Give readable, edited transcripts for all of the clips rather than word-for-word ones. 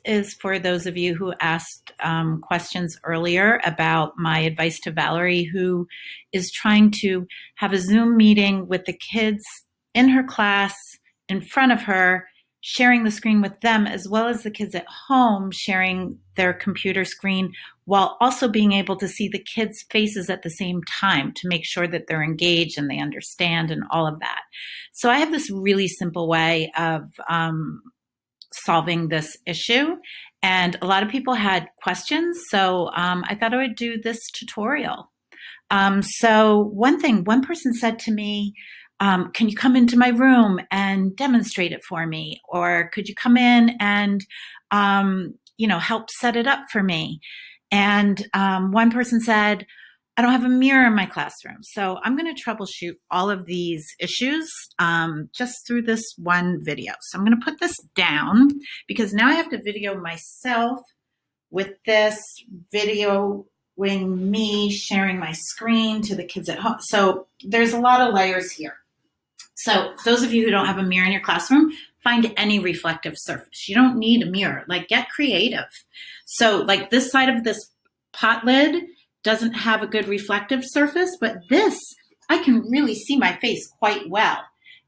is for those of you who asked questions earlier about my advice to Valerie, who is trying to have a Zoom meeting with the kids in her class in front of her, sharing the screen with them, as well as the kids at home sharing their computer screen, while also being able to see the kids' faces at the same time to make sure that they're engaged and they understand and all of that. So I have this really simple way of solving this issue. And a lot of people had questions, so I thought I would do this tutorial. So one person said to me, can you come into my room and demonstrate it for me? Or could you come in and, help set it up for me? And one person said, I don't have a mirror in my classroom. So I'm going to troubleshoot all of these issues just through this one video. So I'm going to put this down because now I have to video myself with this videoing me sharing my screen to the kids at home. So there's a lot of layers here. So those of you who don't have a mirror in your classroom, find any reflective surface. You don't need a mirror. Like, get creative. So like this side of this pot lid doesn't have a good reflective surface, but this, I can really see my face quite well.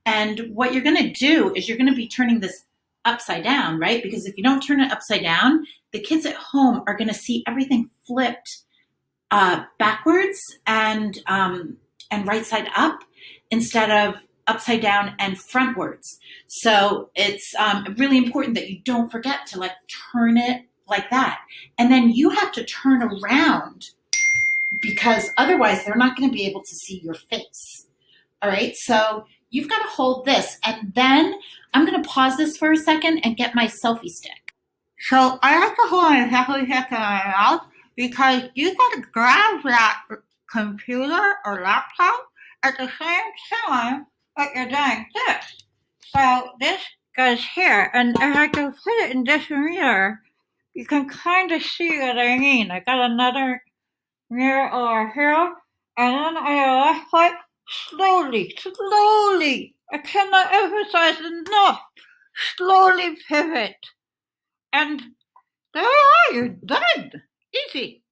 And what you're going to do is you're going to be turning this upside down, right? Because if you don't turn it upside down, the kids at home are going to see everything flipped backwards and right side up instead of upside down and frontwards. So it's really important that you don't forget to like turn it like that. And then you have to turn around because otherwise they're not going to be able to see your face. All right, so you've got to hold this, and then I'm going to pause this for a second and get my selfie stick. So I like to hold my selfie stick in my mouth because you got to grab that computer or laptop at the same time that you're doing this. So this goes here, and if I can put it in this mirror, you can kind of see what I mean. I got another mirror over here, and then I left like slowly. I cannot emphasize enough. Slowly pivot. And there you are, you're done. Easy.